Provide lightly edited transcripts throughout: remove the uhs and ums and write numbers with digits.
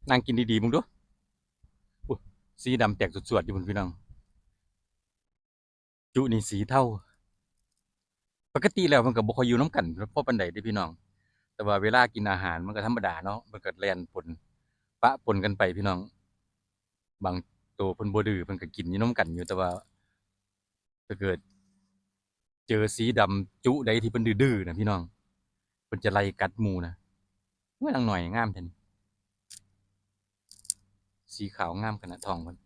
นั่งกินดีๆมึงดูอุ๊ยสีดำแตกสวดๆอยู่บนพี่น้องจุนี่สีเทาปกติแล้วมันก็บ่ค่อยอยู่น้ำกันเพราะปานใดเด้อพี่น้องแต่ว่าเวลากินอาหารมันก็ธรรมดาเนาะมันก็แล่นปนปะปนกันไปพี่น้องบางตัวเพิ่นบ่ดื้อเพิ่นก็กินอยู่นำกันอยู่แต่ว่าถ้าเกิดเจอสีดำจุใดที่เพิ่นดื้อๆน่ะพี่น้องเพิ่นจะไล่กัดหมู่นะโอ้ยนางน้อยงามแท้นี่สีขาวงามขนาดท้องเพิ่น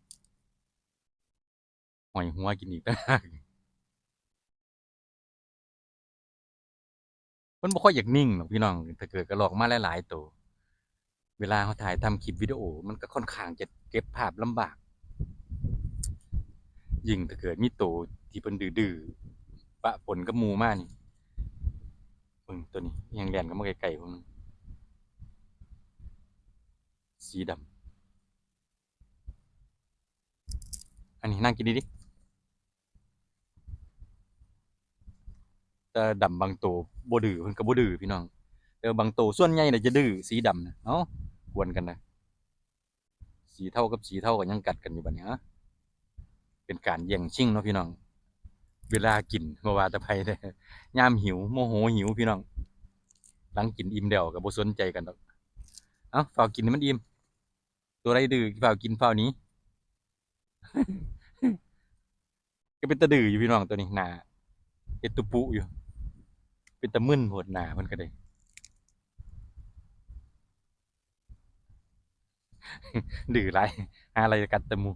ห้อยหัวกินอีกต่างหากเพิ่นบ่ค่อยอยากนิ่งหรอกพี่น้องถ้าเกิดกระรอกมาหลายๆตัว เวลาเขาถ่ายทำคลิปวิดีโอมันก็ค่อนข้างจะเก็บภาพลำบากยิ่งถ้าเกิดมีโตที่เพิ่นดื้อๆปะปนกับหมู่มานี่เบิ่งตัวนี้ยังเลียนเข้ามาใกล้ๆผมสีดำอันนี้นั่งกินดีดิแต่ดำบางโตบ่ดื้อเพิ่นก็บ่ดื้อพี่น้องแต่บางโตส่วนใหญ่น่ะจะดื้อสีดำนะเอ้ากวนกันนะสีเทากับสีเทาก็ยังกัดกันอยู่บัดนี้ฮะเป็นการแย่งชิงเนาะพี่น้องเวลากินบ่ว่าแต่ไผเด้อยามหิวโมโหหิวพี่น้องหลังกินอิ่มแล้วก็บ่สนใจกันดอกเอ้าเฝ้ากินให้มันอิ่ม ตัวไรดื้อเฝ้ากินเฝ้าหนี้ก็เป็นตาดื้ออยู่พี่น้องตัวนี้หนาเป็นตุปุอยู่เป็นตะมึนโหดหนามันก็ได้ดื้อไรหาอะไรกัดแตะมู